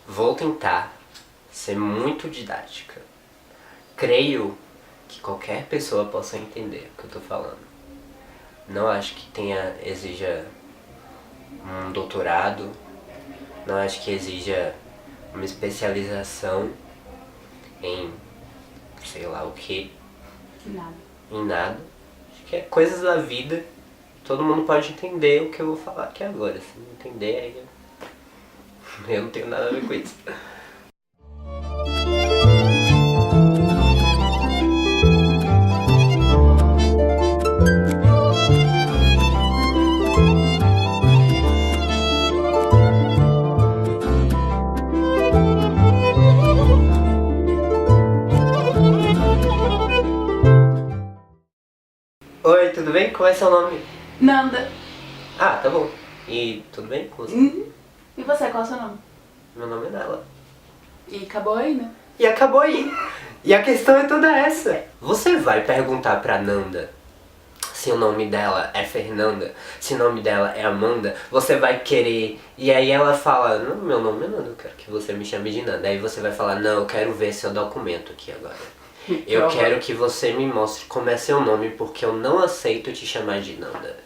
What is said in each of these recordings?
Vou tentar ser muito didática. Creio que qualquer pessoa possa entender o que eu tô falando. Não acho que exija um doutorado, não acho que exija uma especialização em sei lá o que, Nada. em nada. Acho que é coisas da vida. Todo mundo pode entender o que eu vou falar aqui agora. Se não entender, aí eu não tenho nada a ver com isso. Oi, tudo bem? Como é seu nome? Nanda. Ah, tá bom. E tudo bem com você? E você, qual é o seu nome? Meu nome é Nala. E acabou aí, né? E acabou aí. E a questão é toda essa. Você vai perguntar pra Nanda se o nome dela é Fernanda, se o nome dela é Amanda, você vai querer... E aí ela fala, não, meu nome é Nanda, eu quero que você me chame de Nanda. Aí você vai falar, não, eu quero ver seu documento aqui agora. Eu quero que você me mostre como é seu nome, porque eu não aceito te chamar de Nanda.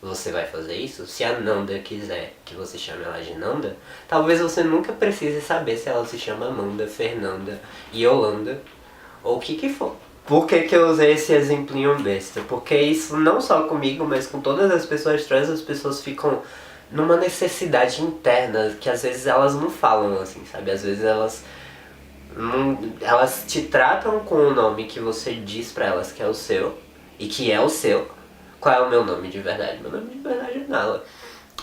Você vai fazer isso? Se a Nanda quiser que você chame ela de Nanda, talvez você nunca precise saber se ela se chama Amanda, Fernanda, Yolanda, ou o que for. Por que eu usei esse exemplinho besta? Porque isso não só comigo, mas com todas as pessoas trans, as pessoas ficam numa necessidade interna que às vezes elas não falam assim, sabe? Às vezes elas te tratam com o nome que você diz pra elas que é o seu, e que é o seu. Qual é o meu nome de verdade? Meu nome de verdade é Nala.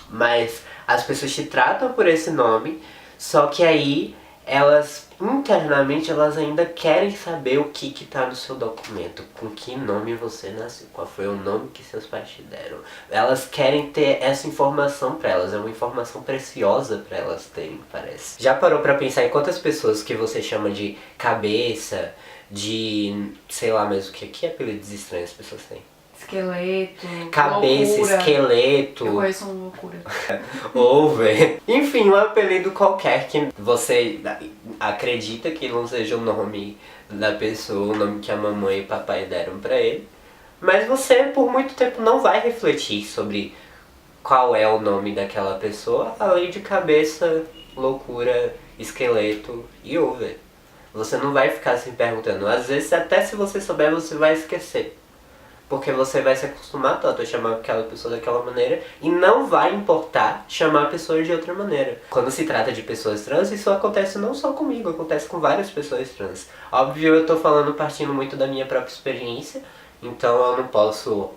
Mas as pessoas te tratam por esse nome, só que aí elas, internamente, elas ainda querem saber o que tá no seu documento. Com que nome você nasceu, qual foi o nome que seus pais te deram. Elas querem ter essa informação pra elas, é uma informação preciosa pra elas terem, parece. Já parou pra pensar em quantas pessoas que você chama de cabeça, de sei lá, mas o que apelidos estranhos as pessoas têm? Esqueleto, Cabeça, loucura. esqueleto, Eu conheço uma loucura. over. Enfim, um apelido qualquer que você acredita que não seja o nome da pessoa, o nome que a mamãe e o papai deram pra ele. Mas você, por muito tempo, não vai refletir sobre qual é o nome daquela pessoa, além de cabeça, loucura, esqueleto e over. Você não vai ficar se perguntando. Às vezes, até se você souber, você vai esquecer. Porque você vai se acostumar tanto a chamar aquela pessoa daquela maneira e não vai importar chamar a pessoa de outra maneira. Quando se trata de pessoas trans, isso acontece não só comigo, acontece com várias pessoas trans. Óbvio, eu tô falando partindo muito da minha própria experiência, então eu não posso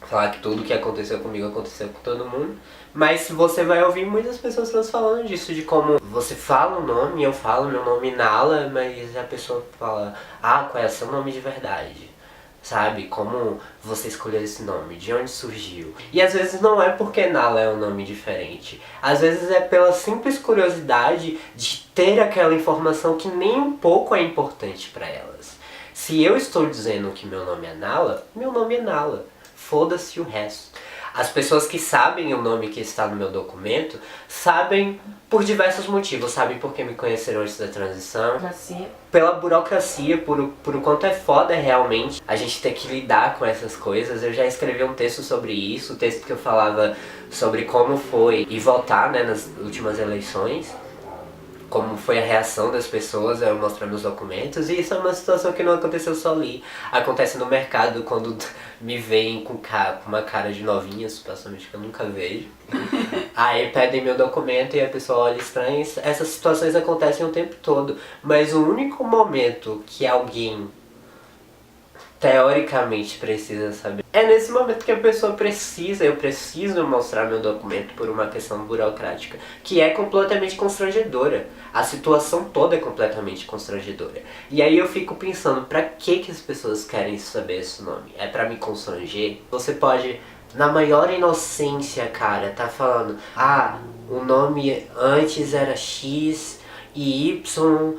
falar que tudo que aconteceu comigo aconteceu com todo mundo. Mas você vai ouvir muitas pessoas trans falando disso, de como você fala o nome, eu falo meu nome Nala, mas a pessoa fala, ah, qual é o seu nome de verdade? Sabe? Como você escolheu esse nome? De onde surgiu? E às vezes não é porque Nala é um nome diferente. Às vezes é pela simples curiosidade de ter aquela informação que nem um pouco é importante para elas. Se eu estou dizendo que meu nome é Nala, meu nome é Nala. Foda-se o resto. As pessoas que sabem o nome que está no meu documento sabem por diversos motivos. Sabem porque me conheceram antes da transição. Burocracia. Pela burocracia, por o quanto é foda realmente a gente ter que lidar com essas coisas. Eu já escrevi um texto sobre isso, um texto que eu falava sobre como foi ir votar, né, nas últimas eleições. Como foi a reação das pessoas ao mostrar meus documentos. E isso é uma situação que não aconteceu só ali. Acontece no mercado, quando me veem com uma cara de novinha, supostamente que eu nunca vejo. Aí pedem meu documento e a pessoa olha estranho. Essas situações acontecem o tempo todo. Mas o único momento que alguém teoricamente precisa saber é nesse momento que a pessoa precisa, eu preciso mostrar meu documento por uma questão burocrática, que é completamente constrangedora. A situação toda é completamente constrangedora. E aí eu fico pensando, pra que as pessoas querem saber esse nome? É pra me constranger? Você pode, na maior inocência, cara, tá falando, ah, o nome antes era X e Y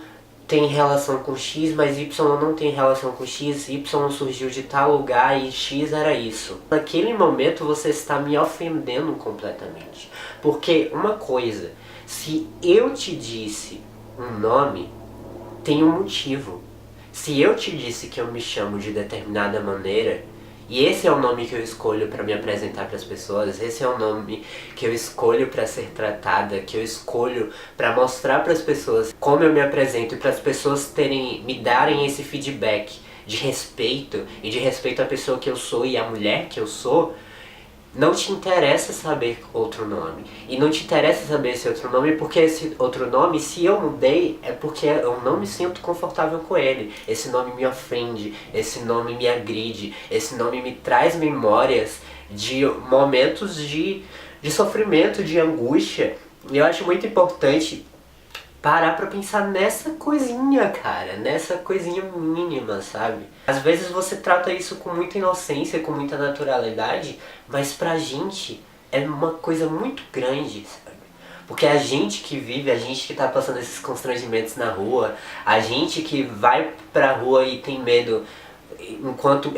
tem relação com X, mas Y não tem relação com X, Y surgiu de tal lugar e X era isso. Naquele momento você está me ofendendo completamente. Porque uma coisa Se eu te disse um nome, tem um motivo. Se eu te disse que eu me chamo de determinada maneira, e esse é o nome que eu escolho para me apresentar para as pessoas, esse é o nome que eu escolho para ser tratada, que eu escolho para mostrar para as pessoas como eu me apresento e para as pessoas me darem esse feedback de respeito e de respeito à pessoa que eu sou e à mulher que eu sou. Não te interessa saber outro nome. E não te interessa saber esse outro nome porque esse outro nome, se eu mudei, é porque eu não me sinto confortável com ele. Esse nome me ofende, esse nome me agride, esse nome me traz memórias de momentos de sofrimento, de angústia. E eu acho muito importante parar pra pensar nessa coisinha, cara, nessa coisinha mínima, sabe? Às vezes você trata isso com muita inocência, com muita naturalidade, mas pra gente é uma coisa muito grande, sabe? Porque a gente que vive, a gente que tá passando esses constrangimentos na rua, a gente que vai pra rua e tem medo, enquanto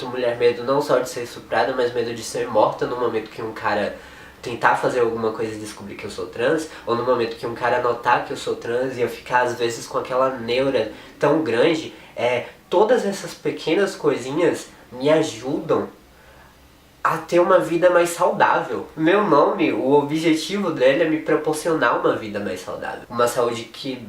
mulher, medo não só de ser estuprada, mas medo de ser morta no momento que um cara tentar fazer alguma coisa e descobrir que eu sou trans, ou no momento que um cara notar que eu sou trans e eu ficar às vezes com aquela neura tão grande, todas essas pequenas coisinhas me ajudam a ter uma vida mais saudável. Meu nome, o objetivo dele é me proporcionar uma vida mais saudável. Uma saúde que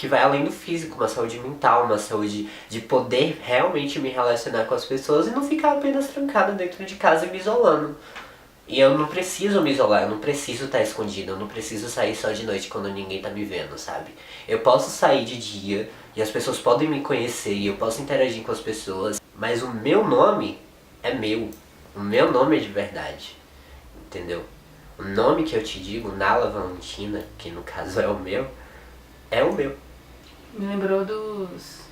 vai além do físico, uma saúde mental, uma saúde de poder realmente me relacionar com as pessoas e não ficar apenas trancada dentro de casa e me isolando. E eu não preciso me isolar, eu não preciso estar escondido, eu não preciso sair só de noite quando ninguém tá me vendo, sabe? Eu posso sair de dia e as pessoas podem me conhecer e eu posso interagir com as pessoas, mas o meu nome é meu. O meu nome é de verdade, entendeu? O nome que eu te digo, Nala Valentina, que no caso é o meu, é o meu. Me lembrou dos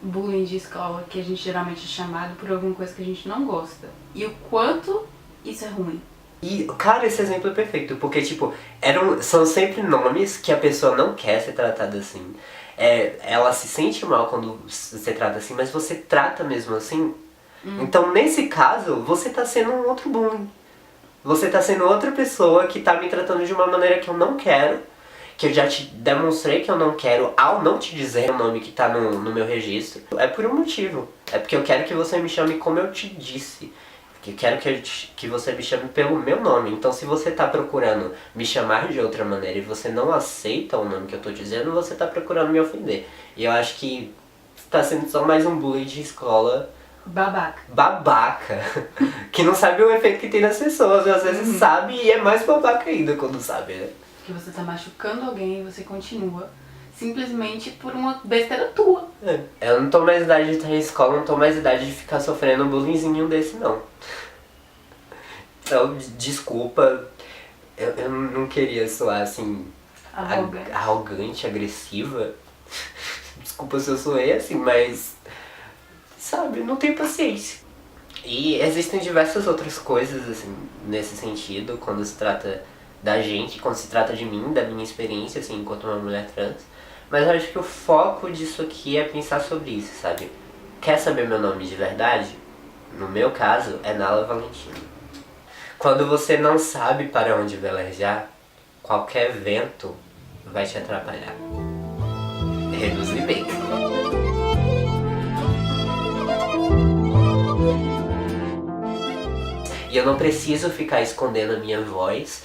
bullying de escola, que a gente geralmente é chamado por alguma coisa que a gente não gosta. E o quanto isso é ruim. E, cara, esse exemplo é perfeito, porque, tipo, são sempre nomes que a pessoa não quer ser tratada assim. Ela se sente mal quando você trata assim, mas você trata mesmo assim. Então, nesse caso, você tá sendo um outro bullying. Você tá sendo outra pessoa que tá me tratando de uma maneira que eu não quero, que eu já te demonstrei que eu não quero ao não te dizer o nome que tá no meu registro. É por um motivo. É porque eu quero que você me chame como eu te disse. Que quero que você me chame pelo meu nome. Então, se você tá procurando me chamar de outra maneira e você não aceita o nome que eu tô dizendo, você tá procurando me ofender. E eu acho que tá sendo só mais um bullying de escola babaca. Que não sabe o efeito que tem nas pessoas. Às vezes sabe e é mais babaca ainda quando sabe, né? Que você tá machucando alguém e você continua simplesmente por uma besteira tua. Eu não tô mais em idade de estar em escola, não tô mais em idade de ficar sofrendo um bullyingzinho desse, não. Então, desculpa, eu não queria soar assim, arrogante, agressiva. Desculpa se eu soei assim, mas, sabe, não tenho paciência. E existem diversas outras coisas, assim, nesse sentido, quando se trata da gente, quando se trata de mim, da minha experiência, assim, enquanto uma mulher trans. Mas eu acho que o foco disso aqui é pensar sobre isso, sabe? Quer saber meu nome de verdade? No meu caso, é Nala Valentina. Quando você não sabe para onde velejar, qualquer vento vai te atrapalhar. Reduzir bem. E eu não preciso ficar escondendo a minha voz.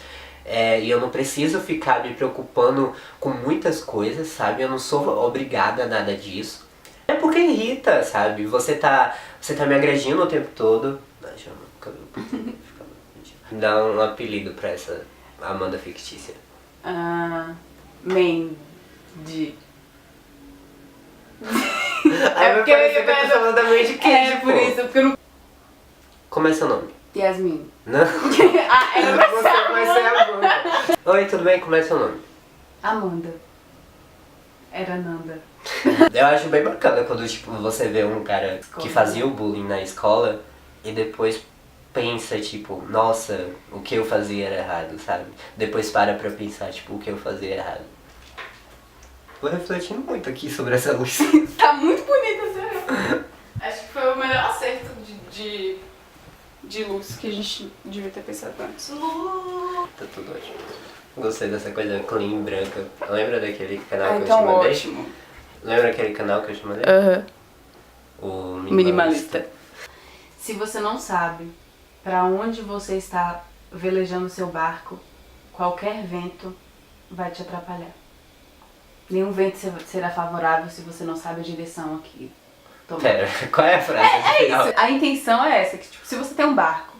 E eu não preciso ficar me preocupando com muitas coisas, sabe? Eu não sou obrigada a nada disso. É porque irrita, sabe? Você tá me agredindo o tempo todo. Deixa eu dar um apelido pra essa Amanda fictícia. Mandy. Aí vai parecer que eu tô falando da Mandy Candy, por isso, porque eu não... Como é seu nome? Yasmin. Não? Era pra Você vai ser Amanda. Oi, tudo bem? Como é seu nome? Amanda. Era Nanda. Eu acho bem bacana quando, tipo, você vê um cara que fazia o bullying na escola e depois pensa, tipo, nossa, o que eu fazia era errado, sabe? Depois para pra pensar, tipo, o que eu fazia era errado. Tô refletindo muito aqui sobre essa luz. Tá muito bonita, sério. Acho que foi o melhor acerto de luz que a gente devia ter pensado antes. Tá tudo ótimo. Gostei dessa coisa clean, branca. Lembra daquele canal que eu te então mandei? ótimo. Lembra aquele canal que eu te mandei? Aham. O Minimalista. Se você não sabe pra onde você está velejando seu barco, qualquer vento vai te atrapalhar. Nenhum vento será favorável se você não sabe a direção aqui. Pera, qual é a frase final? Isso. A intenção é essa, que tipo, se você tem um barco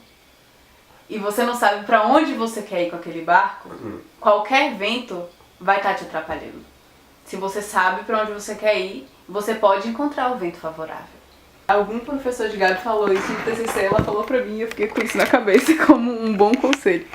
e você não sabe pra onde você quer ir com aquele barco, qualquer vento vai estar te atrapalhando. Se você sabe pra onde você quer ir, você pode encontrar o vento favorável. Algum professor de Gabi falou isso no TCC, ela falou pra mim e eu fiquei com isso na cabeça como um bom conselho.